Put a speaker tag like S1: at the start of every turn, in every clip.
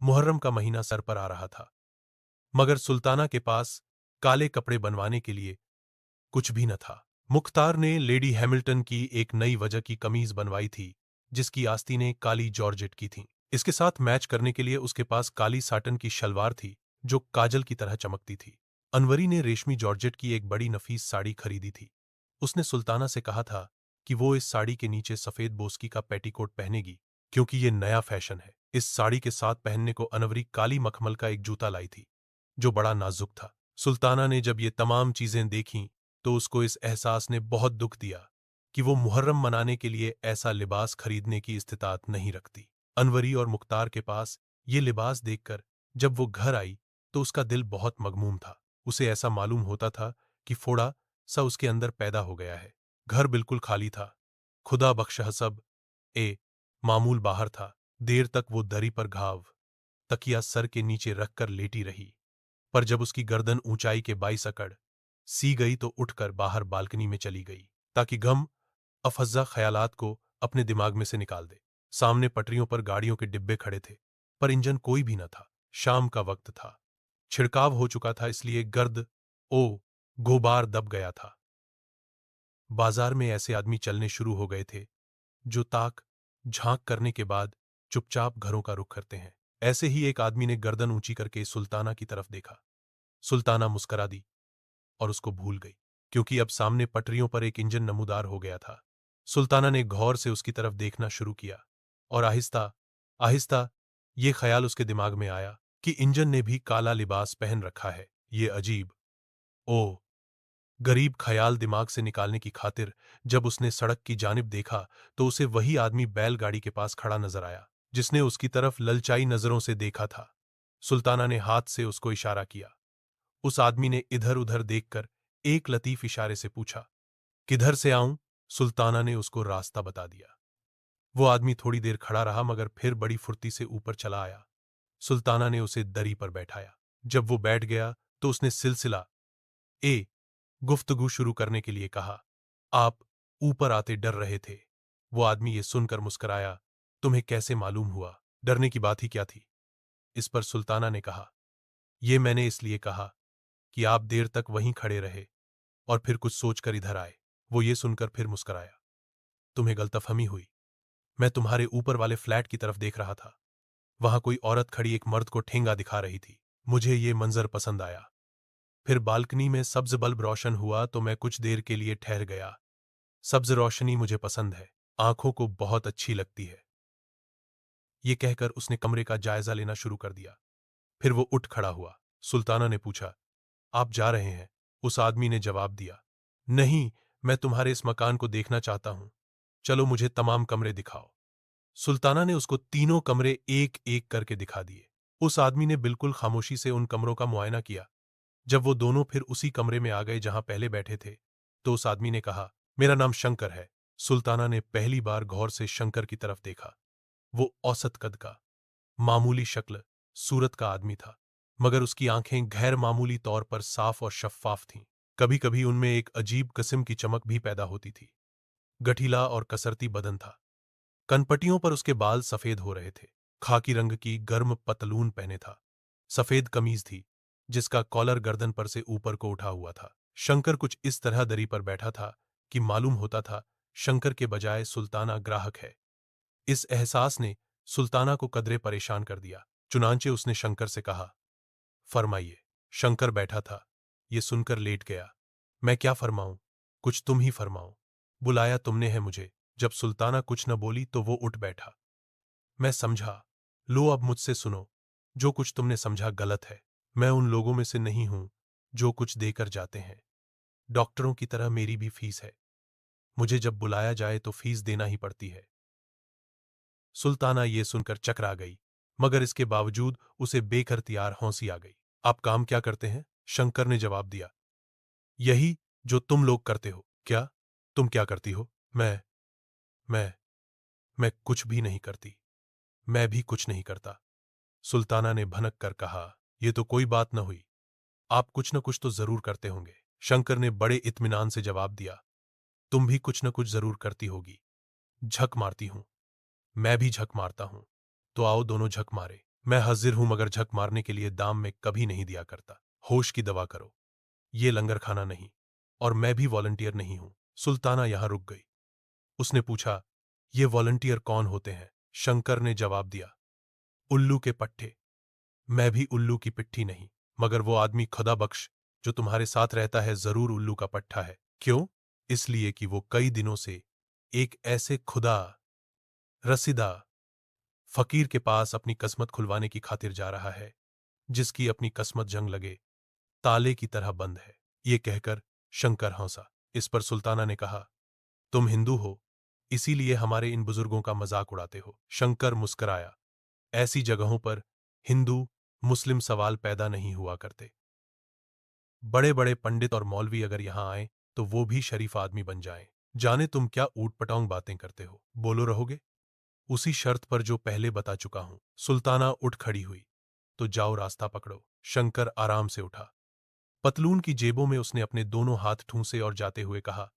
S1: मुहर्रम का महीना सर पर आ रहा था, मगर सुल्ताना के पास काले कपड़े बनवाने के लिए कुछ भी न था। मुख्तार ने लेडी हैमिल्टन की एक नई वजह की कमीज बनवाई थी, जिसकी आस्तीनें काली जॉर्जेट की थीं। इसके साथ मैच करने के लिए उसके पास काली साटन की शलवार थी, जो काजल की तरह चमकती थी। अनवरी ने रेशमी जॉर्जेट की एक बड़ी नफीस साड़ी खरीदी थी। उसने सुल्ताना से कहा था कि वो इस साड़ी के नीचे सफेद बोस्की का पेटीकोट पहनेगी, क्योंकि ये नया फैशन है। इस साड़ी के साथ पहनने को अनवरी काली मखमल का एक जूता लाई थी, जो बड़ा नाजुक था। सुल्ताना ने जब ये तमाम चीजें देखीं, तो उसको इस एहसास ने बहुत दुख दिया कि वो मुहर्रम मनाने के लिए ऐसा लिबास खरीदने की इस्तिताअत नहीं रखती। अनवरी और मुख्तार के पास ये लिबास देखकर जब वो घर आई, तो उसका दिल बहुत मगमूम था। उसे ऐसा मालूम होता था कि फोड़ा सा उसके अंदर पैदा हो गया है। घर बिल्कुल खाली था। खुदा बख्शह सब मामूल बाहर था। देर तक वो दरी पर घाव तकिया सर के नीचे रखकर लेटी रही, पर जब उसकी गर्दन ऊंचाई के 22 अकड़ सी गई तो उठकर बाहर बालकनी में चली गई, ताकि गम अफज्जा ख्यालात को अपने दिमाग में से निकाल दे। सामने पटरियों पर गाड़ियों के डिब्बे खड़े थे, पर इंजन कोई भी न था। शाम का वक्त था। छिड़काव हो चुका था, इसलिए गर्द गुबार दब गया था। बाजार में ऐसे आदमी चलने शुरू हो गए थे जो ताक झांक करने के बाद चुपचाप घरों का रुख करते हैं। ऐसे ही एक आदमी ने गर्दन ऊंची करके सुल्ताना की तरफ देखा। सुल्ताना मुस्करा दी और उसको भूल गई, क्योंकि अब सामने पटरियों पर एक इंजन नमूदार हो गया था। सुल्ताना ने गौर से उसकी तरफ देखना शुरू किया, और आहिस्ता आहिस्ता ये ख्याल उसके दिमाग में आया कि इंजन ने भी काला लिबास पहन रखा है। ये अजीब ओ गरीब ख्याल दिमाग से निकालने की खातिर जब उसने सड़क की जानिब देखा, तो उसे वही आदमी बैलगाड़ी के पास खड़ा नजर आया, जिसने उसकी तरफ ललचाई नजरों से देखा था। सुल्ताना ने हाथ से उसको इशारा किया। उस आदमी ने इधर उधर देखकर एक लतीफ इशारे से पूछा, किधर से आऊं? सुल्ताना ने उसको रास्ता बता दिया। वो आदमी थोड़ी देर खड़ा रहा, मगर फिर बड़ी फुर्ती से ऊपर चला आया। सुल्ताना ने उसे दरी पर बैठाया। जब वो बैठ गया, तो उसने सिलसिला गुफ्तगू शुरू करने के लिए कहा, आप ऊपर आते डर रहे थे। वो आदमी ये सुनकर मुस्कराया। तुम्हें कैसे मालूम हुआ? डरने की बात ही क्या थी? इस पर सुल्ताना ने कहा, ये मैंने इसलिए कहा कि आप देर तक वहीं खड़े रहे और फिर कुछ सोचकर इधर आए। वो ये सुनकर फिर मुस्कराया। तुम्हें गलतफहमी हुई। मैं तुम्हारे ऊपर वाले फ्लैट की तरफ देख रहा था। वहां कोई औरत खड़ी एक मर्द को ठेंगा दिखा रही थी। मुझे ये मंजर पसंद आया। फिर बालकनी में सब्ज बल्ब रोशन हुआ तो मैं कुछ देर के लिए ठहर गया। सब्ज रोशनी मुझे पसंद है, आंखों को बहुत अच्छी लगती है। ये कहकर उसने कमरे का जायजा लेना शुरू कर दिया। फिर वो उठ खड़ा हुआ। सुल्ताना ने पूछा, आप जा रहे हैं? उस आदमी ने जवाब दिया, नहीं, मैं तुम्हारे इस मकान को देखना चाहता हूं। चलो मुझे तमाम कमरे दिखाओ। सुल्ताना ने उसको तीनों कमरे एक एक करके दिखा दिए। उस आदमी ने बिल्कुल खामोशी से उन कमरों का मुआयना किया। जब वो दोनों फिर उसी कमरे में आ गए जहां पहले बैठे थे, तो उस आदमी ने कहा, मेरा नाम शंकर है। सुल्ताना ने पहली बार गौर से शंकर की तरफ देखा। वो औसत कद का, मामूली शक्ल सूरत का आदमी था, मगर उसकी आंखें गैर मामूली तौर पर साफ और शफ्फाफ थीं। कभी कभी उनमें एक अजीब किस्म की चमक भी पैदा होती थी। गठीला और कसरती बदन था। कनपटियों पर उसके बाल सफेद हो रहे थे। खाकी रंग की गर्म पतलून पहने था। सफेद कमीज थी, जिसका कॉलर गर्दन पर से ऊपर को उठा हुआ था। शंकर कुछ इस तरह दरी पर बैठा था कि मालूम होता था शंकर के बजाय सुल्ताना ग्राहक है। इस एहसास ने सुल्ताना को कदरे परेशान कर दिया। चुनांचे उसने शंकर से कहा, फरमाइए। शंकर बैठा था। ये सुनकर लेट गया। मैं क्या फरमाऊं? कुछ तुम ही फरमाओ। बुलाया तुमने है मुझे। जब सुल्ताना कुछ न बोली तो वो उठ बैठा। मैं समझा। लो अब मुझसे सुनो। जो कुछ तुमने समझा गलत है। मैं उन लोगों में से नहीं हूं जो कुछ देकर जाते हैं। डॉक्टरों की तरह मेरी भी फीस है। मुझे जब बुलाया जाए तो फीस देना ही पड़ती है। सुल्ताना ये सुनकर चकरा गई, मगर इसके बावजूद उसे बेखरतियार हौंसी आ गई। आप काम क्या करते हैं? शंकर ने जवाब दिया, यही जो तुम लोग करते हो। क्या? तुम क्या करती हो? मैं मैं कुछ भी नहीं करती। मैं भी कुछ नहीं करता। सुल्ताना ने भनक कर कहा, यह तो कोई बात न हुई। आप कुछ न कुछ तो जरूर करते होंगे। शंकर ने बड़े इत्मीनान से जवाब दिया, तुम भी कुछ न कुछ जरूर करती होगी। झक मारती हूं। मैं भी झक मारता हूं। तो आओ दोनों झक मारे। मैं हाजिर हूं मगर झक मारने के लिए दाम में कभी नहीं दिया करता। होश की दवा करो। ये लंगर खाना नहीं, और मैं भी वॉलंटियर नहीं हूं। सुल्ताना यहां रुक गई। उसने पूछा, ये वॉलंटियर कौन होते हैं? शंकर ने जवाब दिया, उल्लू के पट्टे। मैं भी उल्लू की पिट्ठी नहीं, मगर वो आदमी खुदा बख्श जो तुम्हारे साथ रहता है जरूर उल्लू का पट्टा है। क्यों? इसलिए कि वो कई दिनों से एक ऐसे खुदा रसीदा फकीर के पास अपनी किस्मत खुलवाने की खातिर जा रहा है जिसकी अपनी किस्मत जंग लगे ताले की तरह बंद है। ये कहकर शंकर हंसा। इस पर सुल्ताना ने कहा, तुम हिंदू हो, इसीलिए हमारे इन बुजुर्गों का मजाक उड़ाते हो। शंकर मुस्कराया। ऐसी जगहों पर हिंदू मुस्लिम सवाल पैदा नहीं हुआ करते। बड़े बड़े पंडित और मौलवी अगर यहां आए तो वो भी शरीफ आदमी बन जाएं। जाने तुम क्या ऊट पटांग बातें करते हो। बोलो रहोगे? उसी शर्त पर जो पहले बता चुका हूं। सुल्ताना उठ खड़ी हुई। तो जाओ रास्ता पकड़ो। शंकर आराम से उठा। पतलून की जेबों में उसने अपने दोनों हाथ ठूंसे और जाते हुए कहा,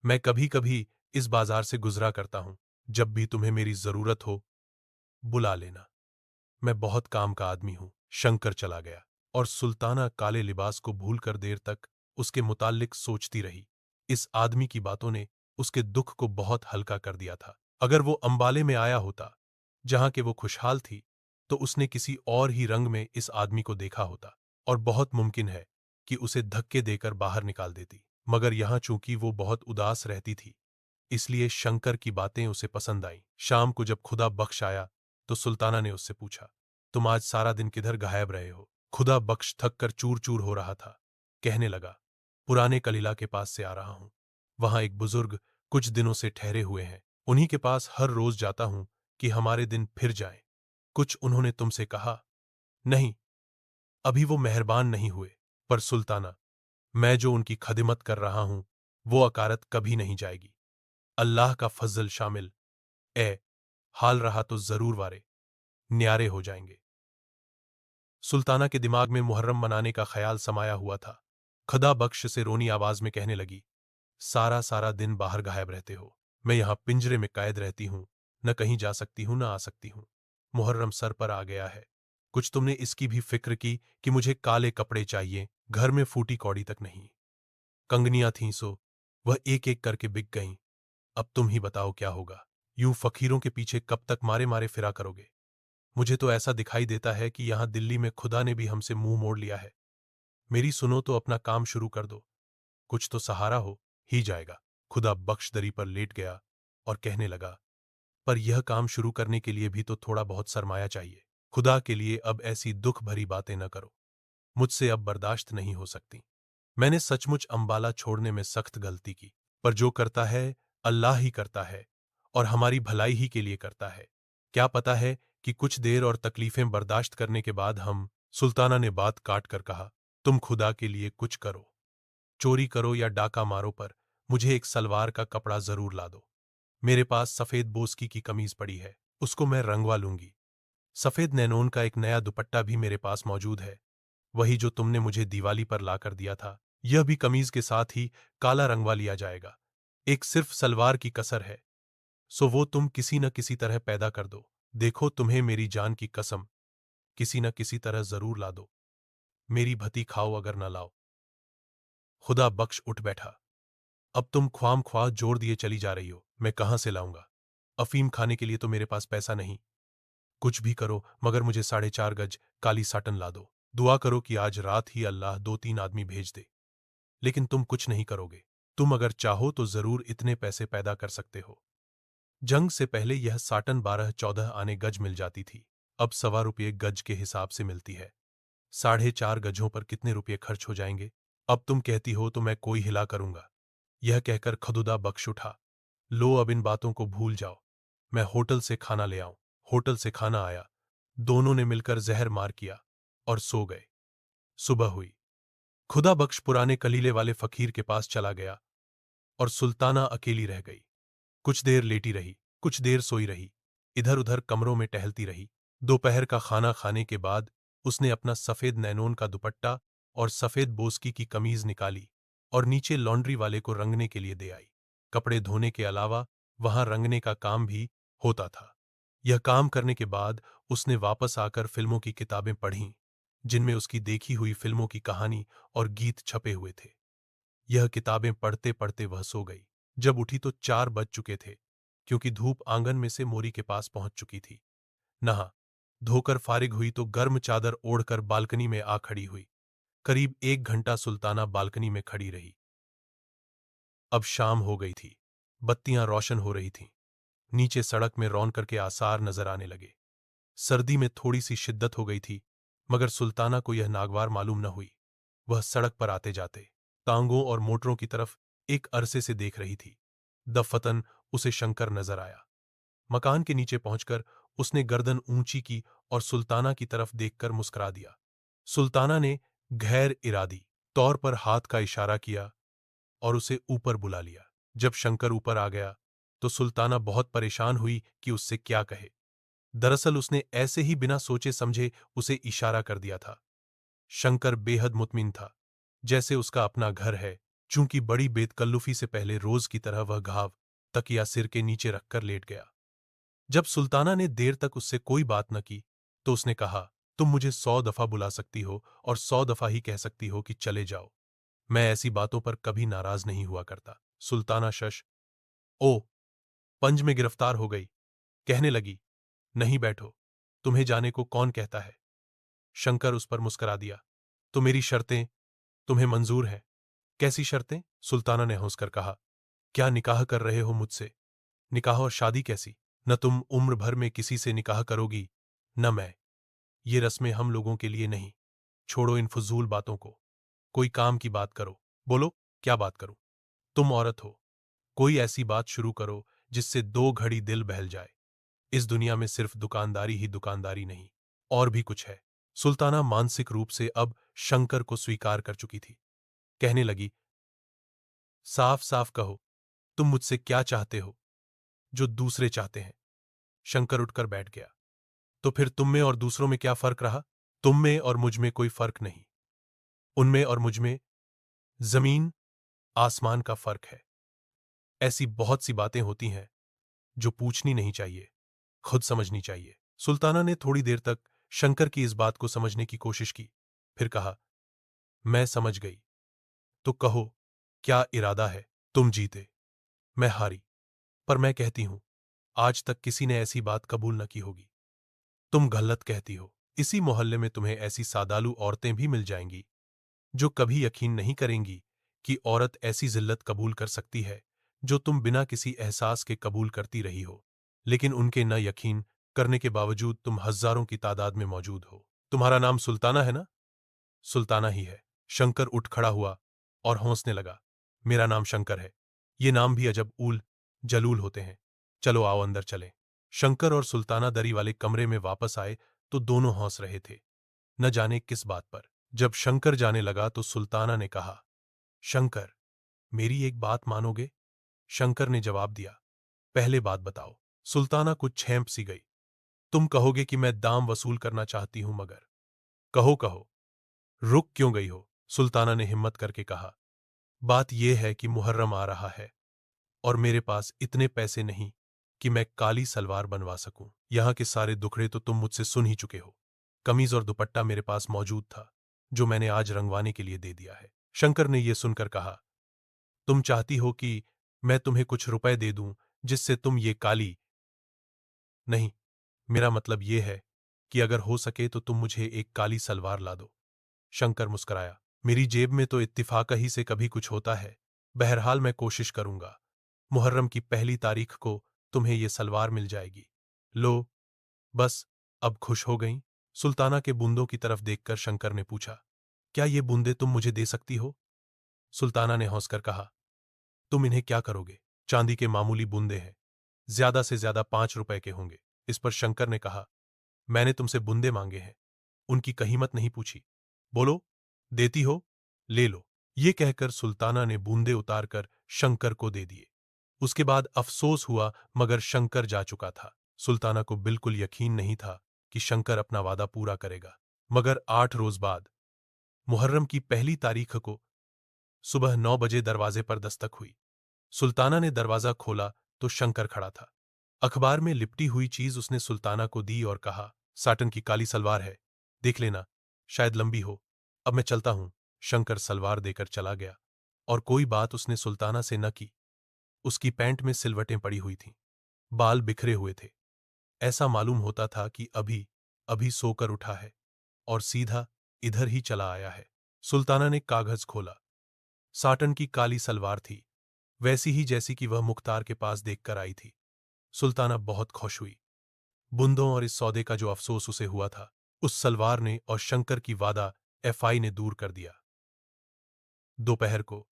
S1: मैं कभी कभी इस बाजार से गुजरा करता हूं। जब भी तुम्हें मेरी जरूरत हो बुला लेना। मैं बहुत काम का आदमी हूं। शंकर चला गया और सुल्ताना काले लिबास को भूलकर देर तक उसके मुताल्लिक सोचती रही। इस आदमी की बातों ने उसके दुख को बहुत हल्का कर दिया था। अगर वो अंबाले में आया होता जहां के वो खुशहाल थी तो उसने किसी और ही रंग में इस आदमी को देखा होता और बहुत मुमकिन है कि उसे धक्के देकर बाहर निकाल देती। मगर यहां चूंकि वो बहुत उदास रहती थी इसलिए शंकर की बातें उसे पसंद आईं। शाम को जब खुदा बख्श आया तो सुल्ताना ने उससे पूछा, तुम आज सारा दिन किधर गायब रहे हो? खुदा बख्श थक कर चूर चूर हो रहा था। कहने लगा, पुराने कलीला के पास से आ रहा हूं। वहां एक बुजुर्ग कुछ दिनों से ठहरे हुए हैं। उन्हीं के पास हर रोज जाता हूं कि हमारे दिन फिर जाएं। कुछ उन्होंने तुमसे कहा? नहीं, अभी वो मेहरबान नहीं हुए। पर सुल्ताना, मैं जो उनकी खिदमत कर रहा हूं वो अकारत कभी नहीं जाएगी। अल्लाह का फजल शामिल ए हाल रहा तो जरूर वारे न्यारे हो जाएंगे। सुल्ताना के दिमाग में मुहर्रम मनाने का ख्याल समाया हुआ था। खुदा बख्श से रोनी आवाज में कहने लगी, सारा सारा दिन बाहर गायब रहते हो। मैं यहां पिंजरे में कैद रहती हूं, न कहीं जा सकती हूं न आ सकती हूं। मुहर्रम सर पर आ गया है। कुछ तुमने इसकी भी फिक्र की कि मुझे काले कपड़े चाहिए? घर में फूटी कौड़ी तक नहीं। कंगनियां थीं सो वह एक एक करके बिक गईं। अब तुम ही बताओ क्या होगा। यूं फकीरों के पीछे कब तक मारे मारे फिरा करोगे? मुझे तो ऐसा दिखाई देता है कि यहां दिल्ली में खुदा ने भी हमसे मुंह मोड़ लिया है। मेरी सुनो तो अपना काम शुरू कर दो। कुछ तो सहारा हो ही जाएगा। खुदा बख्श दरी पर लेट गया और कहने लगा, पर यह काम शुरू करने के लिए भी तो थोड़ा बहुत सरमाया चाहिए। खुदा के लिए अब ऐसी दुख भरी बातें न करो। मुझसे अब बर्दाश्त नहीं हो सकती। मैंने सचमुच अंबाला छोड़ने में सख्त गलती की। पर जो करता है अल्लाह ही करता है और हमारी भलाई ही के लिए करता है। क्या पता है कि कुछ देर और तकलीफें बर्दाश्त करने के बाद हम। सुल्ताना ने बात काट कर कहा, तुम खुदा के लिए कुछ करो। चोरी करो या डाका मारो, पर मुझे एक सलवार का कपड़ा जरूर ला दो। मेरे पास सफेद बोस्की की कमीज पड़ी है, उसको मैं रंगवा लूंगी। सफेद नैनोन का एक नया दुपट्टा भी मेरे पास मौजूद है, वही जो तुमने मुझे दिवाली पर लाकर दिया था। यह भी कमीज के साथ ही काला रंगवा लिया जाएगा। एक सिर्फ सलवार की कसर है, सो वो तुम किसी न किसी तरह पैदा कर दो। देखो, तुम्हें मेरी जान की कसम, किसी न किसी तरह जरूर ला दो। मेरी भती खाओ अगर न लाओ। खुदा बख्श उठ बैठा। अब तुम ख्वाम ख्वाह जोर दिए चली जा रही हो। मैं कहां से लाऊंगा? अफीम खाने के लिए तो मेरे पास पैसा नहीं। कुछ भी करो मगर मुझे 4.5 गज काली साटन ला दो। दुआ करो कि आज रात ही अल्लाह 2-3 आदमी भेज दे। लेकिन तुम कुछ नहीं करोगे। तुम अगर चाहो तो जरूर इतने पैसे पैदा कर सकते हो। जंग से पहले यह साटन 12-14 आने गज मिल जाती थी। अब ₹1.25 गज के हिसाब से मिलती है। 4.5 गजों पर कितने रुपये खर्च हो जाएंगे? अब तुम कहती हो तो मैं कोई हिला करूंगा। यह कहकर खदुदा बख्श उठा। लो, अब इन बातों को भूल जाओ। मैं होटल से खाना ले आऊं। होटल से खाना आया। दोनों ने मिलकर जहर मार किया और सो गए। सुबह हुई। खुदा बख्श पुराने कलीले वाले फकीर के पास चला गया और सुल्ताना अकेली रह गई। कुछ देर लेटी रही, कुछ देर सोई रही, इधर उधर कमरों में टहलती रही। दोपहर का खाना खाने के बाद उसने अपना सफेद नैनोन का दुपट्टा और सफेद बोस्की की कमीज निकाली और नीचे लॉन्ड्री वाले को रंगने के लिए दे आई। कपड़े धोने के अलावा वहां रंगने का काम भी होता था। यह काम करने के बाद उसने वापस आकर फिल्मों की किताबें पढ़ीं, जिनमें उसकी देखी हुई फिल्मों की कहानी और गीत छपे हुए थे। यह किताबें पढ़ते पढ़ते वह सो गई। जब उठी तो 4 बज चुके थे, क्योंकि धूप आंगन में से मोरी के पास पहुंच चुकी थी। नहा धोकर फारिग हुई तो गर्म चादर ओढ़कर बालकनी में आ खड़ी हुई। करीब 1 घंटा सुल्ताना बालकनी में खड़ी रही। अब शाम हो गई थी। बत्तियां रोशन हो रही थीं। नीचे सड़क में रौनक के आसार नजर आने लगे। सर्दी में थोड़ी सी शिद्दत हो गई थी, मगर सुल्ताना को यह नागवार मालूम न हुई। वह सड़क पर आते जाते तांगों और मोटरों की तरफ एक अरसे से देख रही थी। दफतन उसे शंकर नजर आया। मकान के नीचे पहुंचकर उसने गर्दन ऊंची की और सुल्ताना की तरफ देखकर मुस्कुरा दिया। सुल्ताना ने गैर इरादी तौर पर हाथ का इशारा किया और उसे ऊपर बुला लिया। जब शंकर ऊपर आ गया तो सुल्ताना बहुत परेशान हुई कि उससे क्या कहे। दरअसल उसने ऐसे ही बिना सोचे समझे उसे इशारा कर दिया था। शंकर बेहद मुतमिन था, जैसे उसका अपना घर है। चूंकि बड़ी बेतकल्लुफी से पहले रोज की तरह वह घाव तकिया सिर के नीचे रखकर लेट गया। जब सुल्ताना ने देर तक उससे कोई बात न की तो उसने कहा, तुम मुझे 100 दफा बुला सकती हो और 100 दफा ही कह सकती हो कि चले जाओ। मैं ऐसी बातों पर कभी नाराज नहीं हुआ करता। सुल्ताना शश ओ पंज में गिरफ्तार हो गई। कहने लगी, नहीं बैठो, तुम्हें जाने को कौन कहता है। शंकर उस पर मुस्करा दिया, तो मेरी शर्तें तुम्हें मंजूर हैं। कैसी शर्तें? सुल्ताना ने हंसकर कहा, क्या निकाह कर रहे हो मुझसे? निकाह और शादी कैसी? न तुम उम्र भर में किसी से निकाह करोगी, न मैं। ये रस्में हम लोगों के लिए नहीं। छोड़ो इन फजूल बातों को, कोई काम की बात करो। बोलो, क्या बात करूं? तुम औरत हो, कोई ऐसी बात शुरू करो जिससे 2 घड़ी दिल बहल जाए। इस दुनिया में सिर्फ दुकानदारी ही दुकानदारी नहीं, और भी कुछ है। सुल्ताना मानसिक रूप से अब शंकर को स्वीकार कर चुकी थी। कहने लगी, साफ साफ कहो, तुम मुझसे क्या चाहते हो जो दूसरे चाहते हैं? शंकर उठकर बैठ गया। तो फिर तुम में और दूसरों में क्या फर्क रहा? तुम में और मुझ में कोई फर्क नहीं। उनमें और मुझ में जमीन आसमान का फर्क है। ऐसी बहुत सी बातें होती हैं जो पूछनी नहीं चाहिए, खुद समझनी चाहिए। सुल्ताना ने थोड़ी देर तक शंकर की इस बात को समझने की कोशिश की, फिर कहा, मैं समझ गई। तो कहो, क्या इरादा है? तुम जीते, मैं हारी, पर मैं कहती हूं, आज तक किसी ने ऐसी बात कबूल न की होगी। तुम गलत कहती हो। इसी मोहल्ले में तुम्हें ऐसी सादालू औरतें भी मिल जाएंगी जो कभी यकीन नहीं करेंगी कि औरत ऐसी जिल्लत कबूल कर सकती है जो तुम बिना किसी एहसास के कबूल करती रही हो। लेकिन उनके न यकीन करने के बावजूद तुम हजारों की तादाद में मौजूद हो। तुम्हारा नाम सुल्ताना है ना? सुल्ताना ही है। शंकर उठ खड़ा हुआ और हंसने लगा। मेरा नाम शंकर है। ये नाम भी अजब उल जलूल होते हैं। चलो आओ अंदर चलें। शंकर और सुल्ताना दरी वाले कमरे में वापस आए तो दोनों हंस रहे थे, न जाने किस बात पर। जब शंकर जाने लगा तो सुल्ताना ने कहा, शंकर, मेरी एक बात मानोगे? शंकर ने जवाब दिया, पहले बात बताओ। सुल्ताना कुछ छेंप सी गई। तुम कहोगे कि मैं दाम वसूल करना चाहती हूं, मगर कहो कहो, रुक क्यों गई हो? सुल्ताना ने हिम्मत करके कहा, बात यह है कि मुहर्रम आ रहा है और मेरे पास इतने पैसे नहीं कि मैं काली सलवार बनवा सकूं। यहां के सारे दुखड़े तो तुम मुझसे सुन ही चुके हो। कमीज और दुपट्टा मेरे पास मौजूद था, जो मैंने आज रंगवाने के लिए दे दिया है। शंकर ने यह सुनकर कहा, तुम चाहती हो कि मैं तुम्हें कुछ रुपए दे दूं जिससे तुम ये काली? नहीं, मेरा मतलब यह है कि अगर हो सके तो तुम मुझे एक काली सलवार ला दो। शंकर मुस्कुराया, मेरी जेब में तो इत्तिफाक ही से कभी कुछ होता है। बहरहाल मैं कोशिश करूंगा। मुहर्रम की पहली तारीख को तुम्हें यह सलवार मिल जाएगी। लो, बस अब खुश हो गईं? सुल्ताना के बूंदों की तरफ देखकर शंकर ने पूछा, क्या ये बूंदे तुम मुझे दे सकती हो? सुल्ताना ने हंसकर कहा, तुम इन्हें क्या करोगे? चांदी के मामूली बूंदे हैं, ज्यादा से ज्यादा 5 रुपए के होंगे। इस पर शंकर ने कहा, मैंने तुमसे बूंदे मांगे हैं, उनकी कीमत नहीं पूछी। बोलो, देती हो? ले लो। ये कहकर सुल्ताना ने बूंदे उतारकर शंकर को दे दिए। उसके बाद अफसोस हुआ, मगर शंकर जा चुका था। सुल्ताना को बिल्कुल यकीन नहीं था कि शंकर अपना वादा पूरा करेगा। मगर 8 रोज बाद, मुहर्रम की पहली तारीख को सुबह 9 बजे दरवाजे पर दस्तक हुई। सुल्ताना ने दरवाजा खोला तो शंकर खड़ा था। अखबार में लिपटी हुई चीज उसने सुल्ताना को दी और कहा, साटन की काली सलवार है, देख लेना, शायद लंबी हो। अब मैं चलता हूं। शंकर सलवार देकर चला गया और कोई बात उसने सुल्ताना से न की। उसकी पैंट में सिलवटें पड़ी हुई थीं, बाल बिखरे हुए थे। ऐसा मालूम होता था कि अभी अभी सोकर उठा है और सीधा इधर ही चला आया है। सुल्ताना ने कागज खोला। साटन की काली सलवार थी, वैसी ही जैसी कि वह मुख्तार के पास देखकर आई थी। सुल्ताना बहुत खुश हुई। बुंदों और इस सौदे का जो अफसोस उसे हुआ था, उस सलवार ने और शंकर की वादा एफआई ने दूर कर दिया। दोपहर को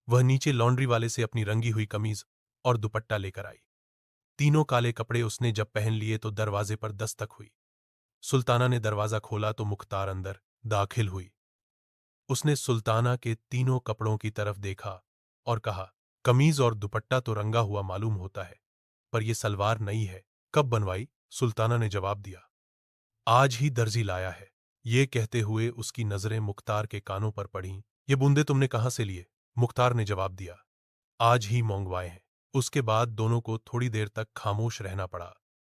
S1: वह नीचे लॉन्ड्री वाले से अपनी रंगी हुई कमीज और दुपट्टा लेकर आई। तीनों काले कपड़े उसने जब पहन लिए तो दरवाजे पर दस्तक हुई। सुल्ताना ने दरवाजा खोला तो मुख्तार अंदर दाखिल हुई। उसने सुल्ताना के तीनों कपड़ों की तरफ देखा और कहा, कमीज और दुपट्टा तो रंगा हुआ मालूम होता है, पर यह सलवार नई है, कब बनवाई? सुल्ताना ने जवाब दिया, आज ही दर्जी लाया है। ये कहते हुए उसकी नजरें मुख्तार के कानों पर पड़ीं। ये बूंदे तुमने कहां से लिए? मुख्तार ने जवाब दिया, आज ही मंगवाए हैं। उसके बाद दोनों को थोड़ी देर तक खामोश रहना पड़ा।